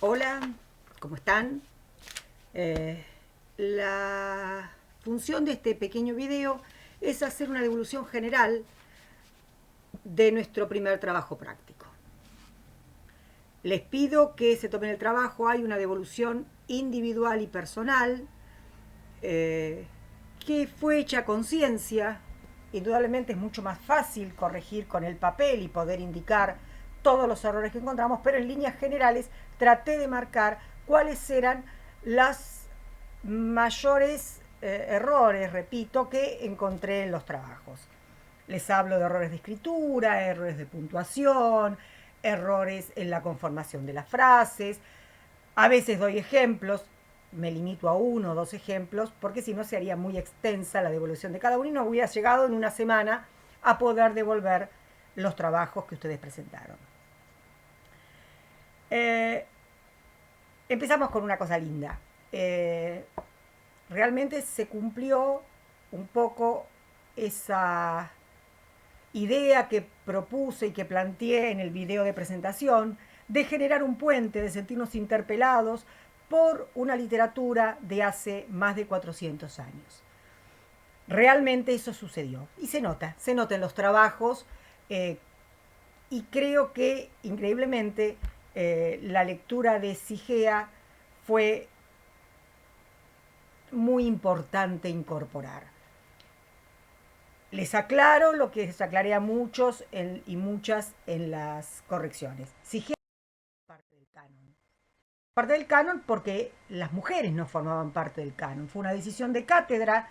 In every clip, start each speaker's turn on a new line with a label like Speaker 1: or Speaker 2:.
Speaker 1: Hola, ¿cómo están? La función de este pequeño video es hacer una devolución general de nuestro primer trabajo práctico. Les pido que se tomen el trabajo, hay una devolución individual y personal que fue hecha a conciencia. Indudablemente es mucho más fácil corregir con el papel y poder indicar todos los errores que encontramos, pero en líneas generales traté de marcar cuáles eran las mayores errores, repito, que encontré en los trabajos. Les hablo de errores de escritura, errores de puntuación, errores en la conformación de las frases. A veces doy ejemplos, me limito a uno o dos ejemplos, porque si no se haría muy extensa la devolución de cada uno y no hubiera llegado en una semana a poder devolver los trabajos que ustedes presentaron. Empezamos con una cosa linda. Realmente se cumplió un poco esa idea que propuse y que planteé en el video de presentación de generar un puente, de sentirnos interpelados por una literatura de hace más de 400 años. Realmente eso sucedió y se nota en los trabajos y creo que increíblemente la lectura de Sigea fue muy importante incorporar. Les aclaro lo que les aclaré a muchos y muchas en las correcciones. Sigea es parte del canon. Parte del canon porque las mujeres no formaban parte del canon. Fue una decisión de cátedra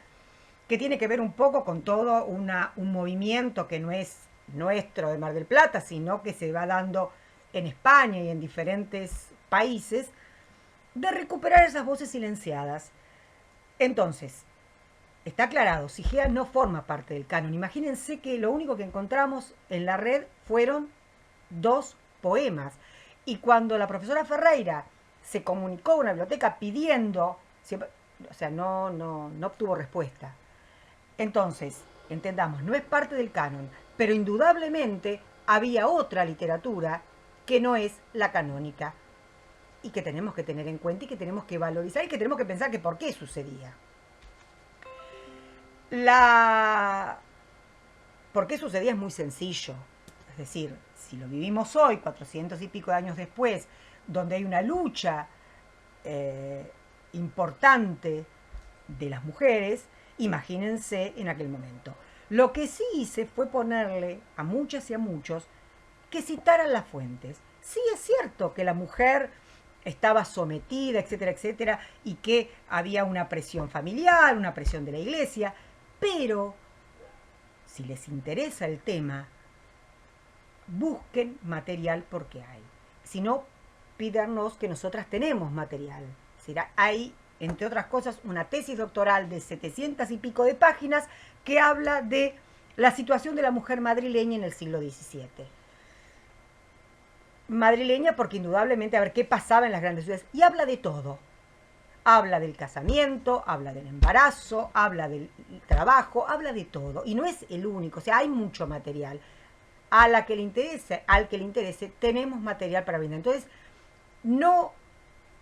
Speaker 1: que tiene que ver un poco con todo un movimiento que no es nuestro de Mar del Plata, sino que se va dando en España y en diferentes países, de recuperar esas voces silenciadas. Entonces, está aclarado, Sigea no forma parte del canon. Imagínense que lo único que encontramos en la red fueron 2 poemas. Y cuando la profesora Ferreira se comunicó a una biblioteca pidiendo, o sea, no obtuvo respuesta. Entonces, entendamos, no es parte del canon, pero indudablemente había otra literatura que no es la canónica y que tenemos que tener en cuenta y que tenemos que valorizar y que tenemos que pensar que por qué sucedía. ¿Por qué sucedía? Es muy sencillo. Es decir, si lo vivimos hoy, 400 y pico de años después, donde hay una lucha importante de las mujeres, imagínense en aquel momento. Lo que sí hice fue ponerle a muchas y a muchos que citaran las fuentes. Sí es cierto que la mujer estaba sometida, etcétera, etcétera, y que había una presión familiar, una presión de la iglesia, pero si les interesa el tema, busquen material porque hay. Si no, pídanos que nosotras tenemos material. Hay, entre otras cosas, una tesis doctoral de 700 y pico de páginas que habla de la situación de la mujer madrileña en el siglo XVII. Madrileña porque indudablemente a ver qué pasaba en las grandes ciudades. Y habla de todo. Habla del casamiento, habla del embarazo, habla del trabajo, habla de todo. Y no es el único, o sea, hay mucho material. Al que le interese, tenemos material para brindar. Entonces, no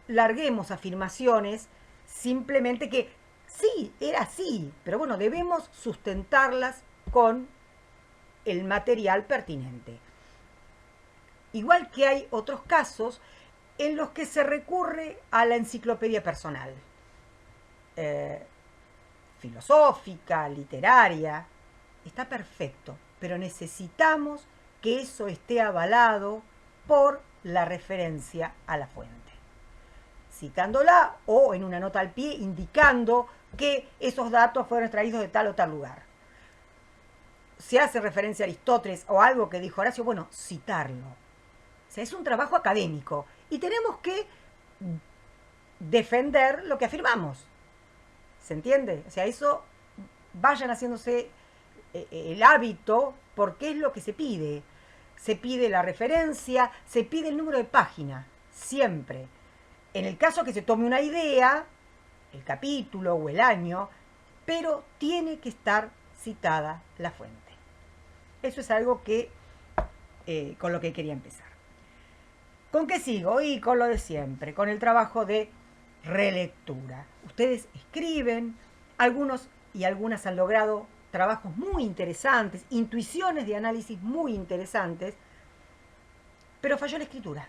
Speaker 1: larguemos afirmaciones simplemente que sí, era así, pero bueno, debemos sustentarlas con el material pertinente. Igual que hay otros casos en los que se recurre a la enciclopedia personal, filosófica, literaria, está perfecto, pero necesitamos que eso esté avalado por la referencia a la fuente, citándola o en una nota al pie indicando que esos datos fueron extraídos de tal o tal lugar. Se hace referencia a Aristóteles o algo que dijo Horacio, bueno, citarlo. O sea, es un trabajo académico y tenemos que defender lo que afirmamos. ¿Se entiende? O sea, eso vayan haciéndose el hábito porque es lo que se pide. Se pide la referencia, se pide el número de página, siempre. En el caso que se tome una idea, el capítulo o el año, pero tiene que estar citada la fuente. Eso es algo que con lo que quería empezar. ¿Con qué sigo? Y con lo de siempre, con el trabajo de relectura. Ustedes escriben, algunos y algunas han logrado trabajos muy interesantes, intuiciones de análisis muy interesantes, pero falló la escritura.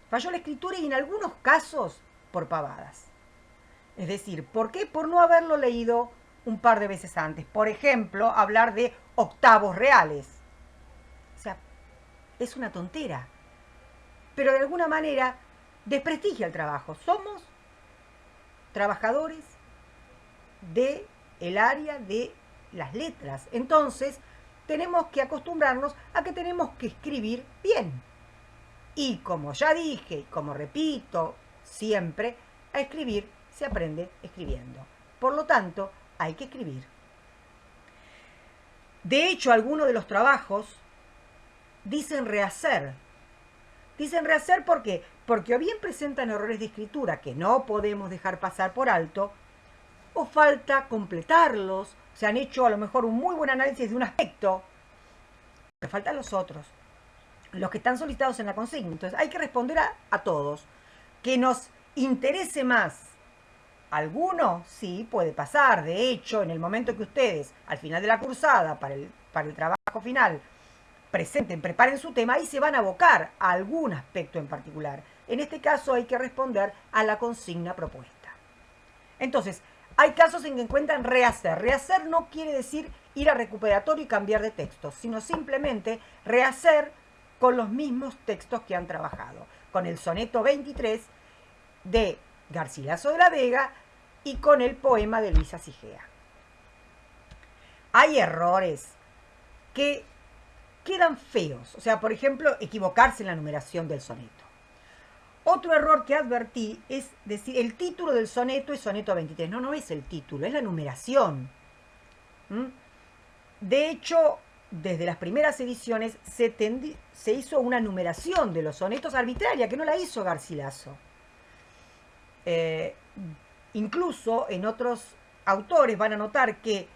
Speaker 1: Falló la escritura y en algunos casos por pavadas. Es decir, ¿por qué? Por no haberlo leído un par de veces antes. Por ejemplo, hablar de octavos reales. O sea, es una tontera. Pero de alguna manera desprestigia el trabajo. Somos trabajadores de el área de las letras. Entonces, tenemos que acostumbrarnos a que tenemos que escribir bien. Y como ya dije, como repito siempre, a escribir se aprende escribiendo. Por lo tanto, hay que escribir. De hecho, algunos de los trabajos dicen rehacer. Dicen rehacer ¿por qué? Porque o bien presentan errores de escritura que no podemos dejar pasar por alto, o falta completarlos. Se han hecho a lo mejor un muy buen análisis de un aspecto, pero faltan los otros, los que están solicitados en la consigna. Entonces hay que responder a todos. Que nos interese más alguno, sí, puede pasar. De hecho, en el momento que ustedes, al final de la cursada, para el trabajo final, preparen su tema, ahí se van a abocar a algún aspecto en particular. En este caso hay que responder a la consigna propuesta. Entonces, hay casos en que encuentran rehacer. Rehacer no quiere decir ir a recuperatorio y cambiar de texto, sino simplemente rehacer con los mismos textos que han trabajado. Con el soneto 23 de Garcilaso de la Vega y con el poema de Luisa Sigea. Hay errores que quedan feos. O sea, por ejemplo, equivocarse en la numeración del soneto. Otro error que advertí es decir, el título del soneto es soneto 23. No, no es el título, es la numeración. De hecho, desde las primeras ediciones se hizo una numeración de los sonetos arbitraria, que no la hizo Garcilaso. Incluso en otros autores van a notar que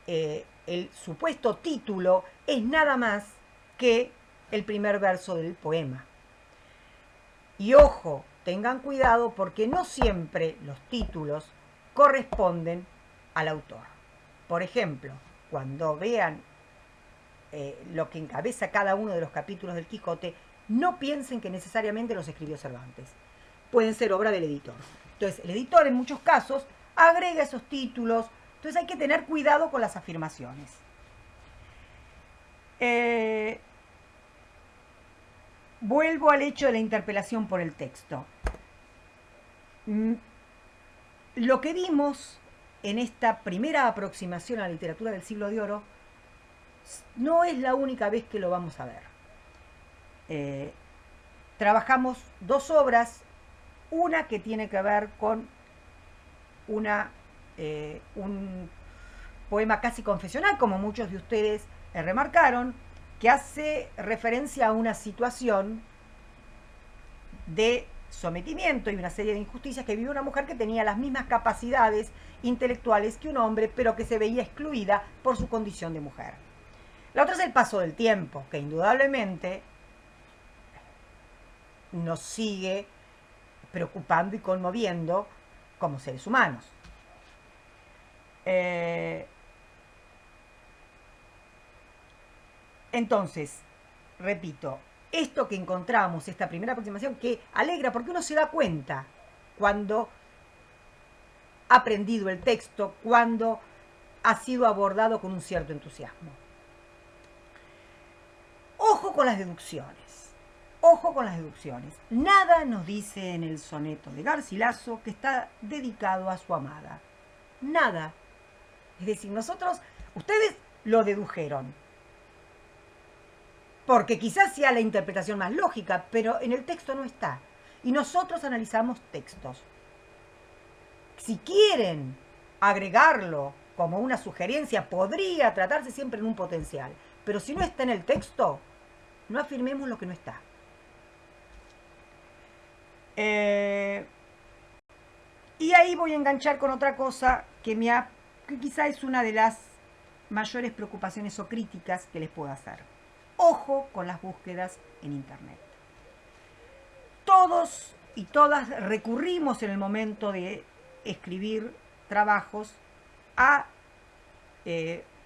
Speaker 1: el supuesto título es nada más que el primer verso del poema. Y ojo, tengan cuidado porque no siempre los títulos corresponden al autor. Por ejemplo, cuando vean lo que encabeza cada uno de los capítulos del Quijote, no piensen que necesariamente los escribió Cervantes. Pueden ser obra del editor. Entonces, el editor en muchos casos agrega esos títulos. Entonces hay que tener cuidado con las afirmaciones. Vuelvo al hecho de la interpelación por el texto. Lo que vimos en esta primera aproximación a la literatura del siglo de oro no es la única vez que lo vamos a ver. Trabajamos dos obras, una que tiene que ver con un poema casi confesional, como muchos de ustedes remarcaron, que hace referencia a una situación de sometimiento y una serie de injusticias que vivió una mujer que tenía las mismas capacidades intelectuales que un hombre, pero que se veía excluida por su condición de mujer. La otra es el paso del tiempo, que indudablemente nos sigue preocupando y conmoviendo como seres humanos. Entonces, repito, esto que encontramos, esta primera aproximación, que alegra porque uno se da cuenta cuando ha aprendido el texto, cuando ha sido abordado con un cierto entusiasmo. Ojo con las deducciones. Ojo con las deducciones. Nada nos dice en el soneto de Garcilaso que está dedicado a su amada. Nada. Es decir, ustedes lo dedujeron. Porque quizás sea la interpretación más lógica, pero en el texto no está. Y nosotros analizamos textos. Si quieren agregarlo como una sugerencia, podría tratarse siempre en un potencial. Pero si no está en el texto, no afirmemos lo que no está. Y ahí voy a enganchar con otra cosa que quizá es una de las mayores preocupaciones o críticas que les puedo hacer. Ojo con las búsquedas en internet. todos y todas recurrimos en el momento de escribir trabajos a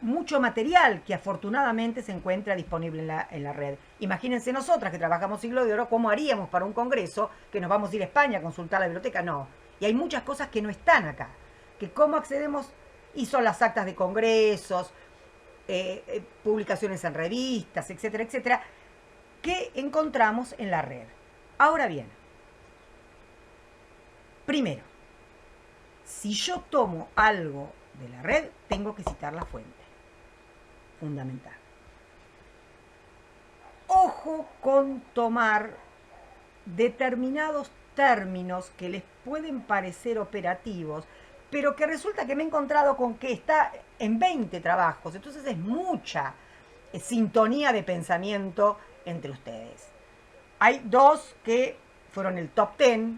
Speaker 1: mucho material que afortunadamente se encuentra disponible en la red. Imagínense nosotras que trabajamos Siglo de Oro, ¿cómo haríamos para un congreso que nos vamos a ir a España a consultar la biblioteca? No. Y hay muchas cosas que no están acá. Que cómo accedemos, y son las actas de congresos, publicaciones en revistas, etcétera, etcétera, que encontramos en la red. Ahora bien, primero, si yo tomo algo de la red, tengo que citar la fuente. Fundamental. Ojo con tomar determinados términos que les pueden parecer operativos, pero que resulta que me he encontrado con que está en 20 trabajos, entonces es mucha sintonía de pensamiento entre ustedes. Hay dos que fueron el top 10.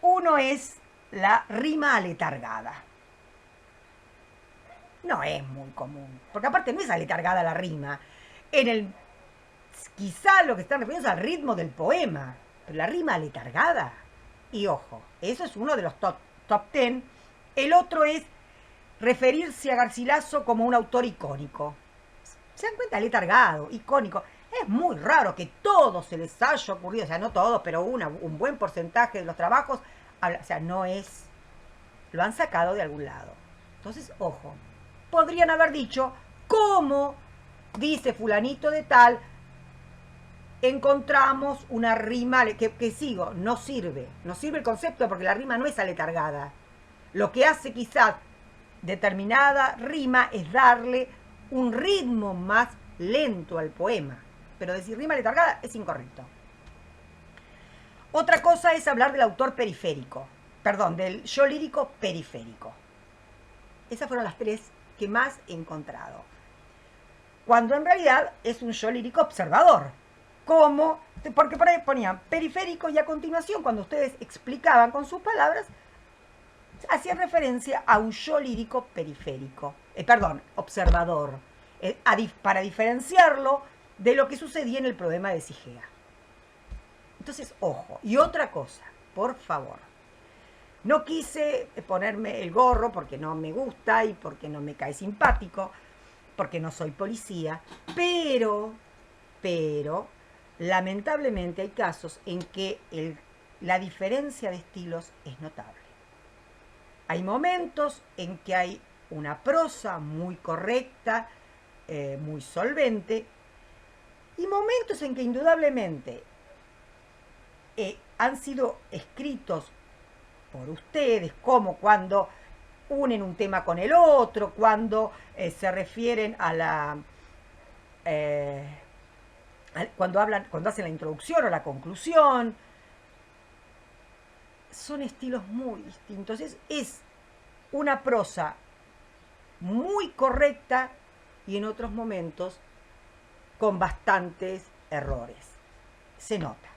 Speaker 1: Uno es la rima aletargada. No es muy común, porque aparte no es aletargada la rima. Quizá lo que están refiriendo es al ritmo del poema, pero la rima aletargada. Y ojo, eso es uno de los top 10. El otro es referirse a Garcilaso como un autor icónico. ¿Se dan cuenta? Aletargado, icónico. Es muy raro que todos se les haya ocurrido, o sea, no todos, pero un buen porcentaje de los trabajos, o sea, no es, lo han sacado de algún lado. Entonces, ojo, podrían haber dicho, como dice fulanito de tal, encontramos una rima, que sigo, no sirve el concepto porque la rima no es aletargada. Lo que hace quizás determinada rima es darle un ritmo más lento al poema, pero decir rima aletargada es incorrecto. Otra cosa es hablar del autor periférico, perdón, del yo lírico periférico. Esas fueron las tres que más he encontrado. Cuando en realidad es un yo lírico observador. ¿Cómo? Porque por ahí ponían periférico y a continuación, cuando ustedes explicaban con sus palabras, hacían referencia a un yo lírico periférico. Observador. Para diferenciarlo de lo que sucedía en el problema de Sigea. Entonces, ojo. Y otra cosa, por favor. No quise ponerme el gorro porque no me gusta y porque no me cae simpático, porque no soy policía, pero, lamentablemente hay casos en que la diferencia de estilos es notable. Hay momentos en que hay una prosa muy correcta, muy solvente, y momentos en que indudablemente han sido escritos por ustedes, como cuando unen un tema con el otro, cuando se refieren a la... cuando hacen la introducción o la conclusión. Son estilos muy distintos. Es una prosa muy correcta y en otros momentos con bastantes errores. Se nota.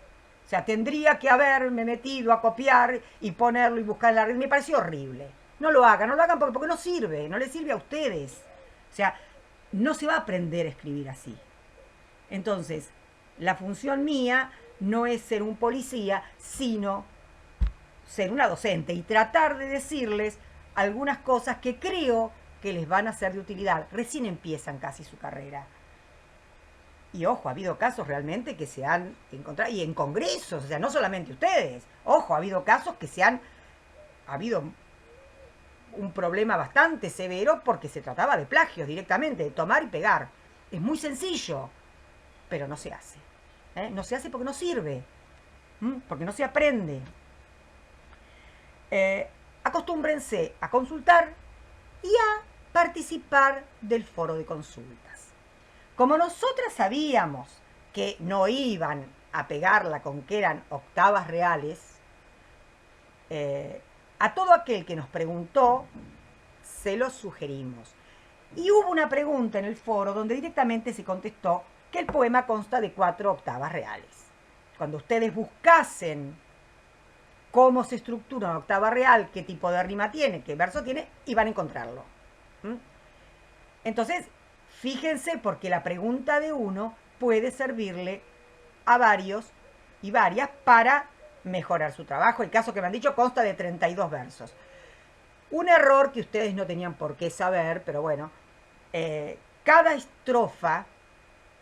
Speaker 1: O sea, tendría que haberme metido a copiar y ponerlo y buscar en la red. Me pareció horrible. No lo hagan porque no sirve, no les sirve a ustedes. O sea, no se va a aprender a escribir así. Entonces, la función mía no es ser un policía, sino ser una docente y tratar de decirles algunas cosas que creo que les van a ser de utilidad. Recién empiezan casi su carrera. Y ojo, ha habido casos realmente que se han encontrado, y en congresos, o sea, no solamente ustedes. Ojo, ha habido casos que ha habido un problema bastante severo porque se trataba de plagios directamente, de tomar y pegar. Es muy sencillo, pero no se hace. No se hace porque no sirve, porque no se aprende. Acostúmbrense a consultar y a participar del foro de consultas. Como nosotras sabíamos que no iban a pegarla con que eran octavas reales, a todo aquel que nos preguntó, se lo sugerimos. Y hubo una pregunta en el foro donde directamente se contestó que el poema consta de 4 octavas reales. Cuando ustedes buscasen cómo se estructura una octava real, qué tipo de rima tiene, qué verso tiene, iban a encontrarlo. Entonces, fíjense, porque la pregunta de uno puede servirle a varios y varias para mejorar su trabajo. El caso que me han dicho consta de 32 versos. Un error que ustedes no tenían por qué saber, pero bueno, cada estrofa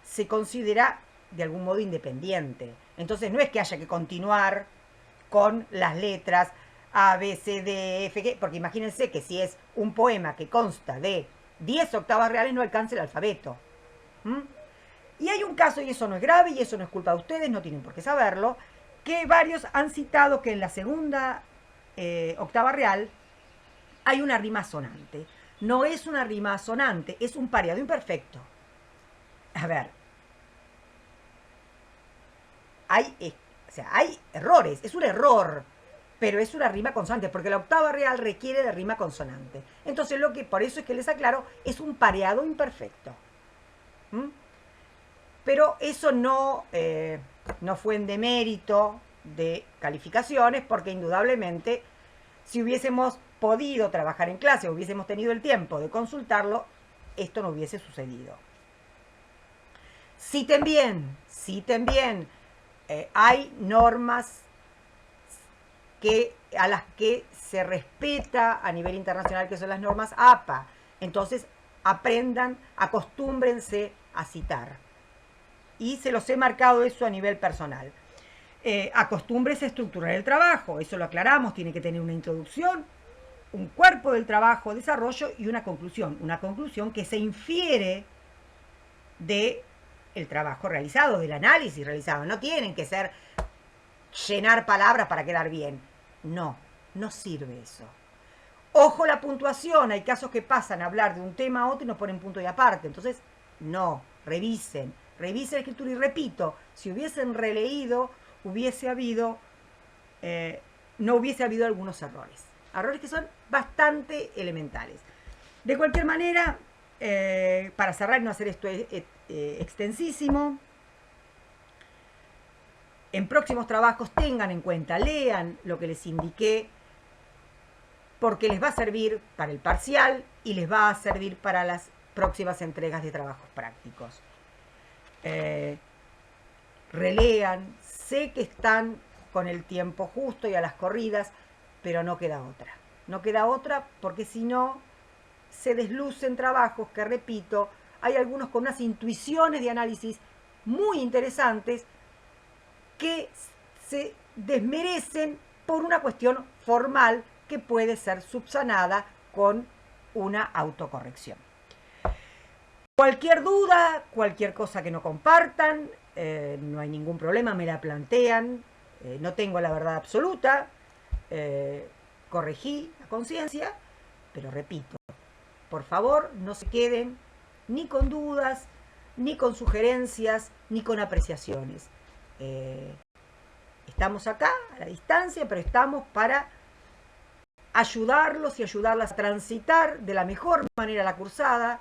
Speaker 1: se considera de algún modo independiente. Entonces no es que haya que continuar con las letras A, B, C, D, F, G, porque imagínense que si es un poema que consta de 10 octavas reales no alcanza el alfabeto. Y hay un caso, y eso no es grave, y eso no es culpa de ustedes, no tienen por qué saberlo, que varios han citado que en la segunda octava real hay una rima sonante. No es una rima sonante, es un pareado imperfecto. A ver, hay errores, es un error, pero es una rima consonante, porque la octava real requiere de rima consonante. Entonces, por eso es que les aclaro, es un pareado imperfecto. Pero eso no fue en demérito de calificaciones, porque indudablemente, si hubiésemos podido trabajar en clase, hubiésemos tenido el tiempo de consultarlo, esto no hubiese sucedido. Citen bien, hay normas a las que se respeta a nivel internacional, que son las normas APA. Entonces, aprendan, acostúmbrense a citar. Y se los he marcado eso a nivel personal. Acostúmbrense a estructurar el trabajo, eso lo aclaramos, tiene que tener una introducción, un cuerpo del trabajo, desarrollo y una conclusión que se infiere de el trabajo realizado, del análisis realizado. No tienen que ser llenar palabras para quedar bien. No sirve eso. Ojo la puntuación, hay casos que pasan a hablar de un tema a otro y nos ponen punto y aparte. Entonces, no, revisen la escritura y repito, si hubiesen releído, no hubiese habido algunos errores que son bastante elementales. De cualquier manera, para cerrar y no hacer esto extensísimo, en próximos trabajos tengan en cuenta, lean lo que les indiqué, porque les va a servir para el parcial y les va a servir para las próximas entregas de trabajos prácticos. Relean, sé que están con el tiempo justo y a las corridas, pero no queda otra porque si no se deslucen trabajos que, repito, hay algunos con unas intuiciones de análisis muy interesantes que se desmerecen por una cuestión formal que puede ser subsanada con una autocorrección. Cualquier duda, cualquier cosa que no compartan, no hay ningún problema, me la plantean, no tengo la verdad absoluta, corregí a conciencia, pero repito, por favor no se queden ni con dudas, ni con sugerencias, ni con apreciaciones. Estamos acá a la distancia, pero estamos para ayudarlos y ayudarlas a transitar de la mejor manera la cursada,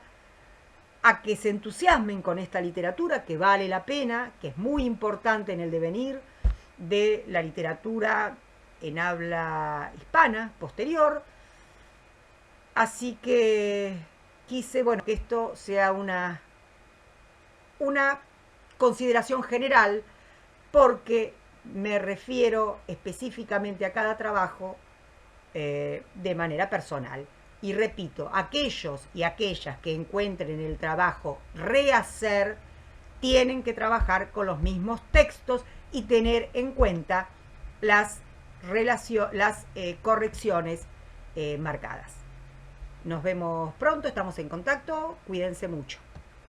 Speaker 1: a que se entusiasmen con esta literatura que vale la pena, que es muy importante en el devenir de la literatura en habla hispana posterior. Así que quise, que esto sea una consideración general, porque me refiero específicamente a cada trabajo de manera personal. Y repito, aquellos y aquellas que encuentren en el trabajo rehacer, tienen que trabajar con los mismos textos y tener en cuenta las correcciones marcadas. Nos vemos pronto, estamos en contacto, cuídense mucho.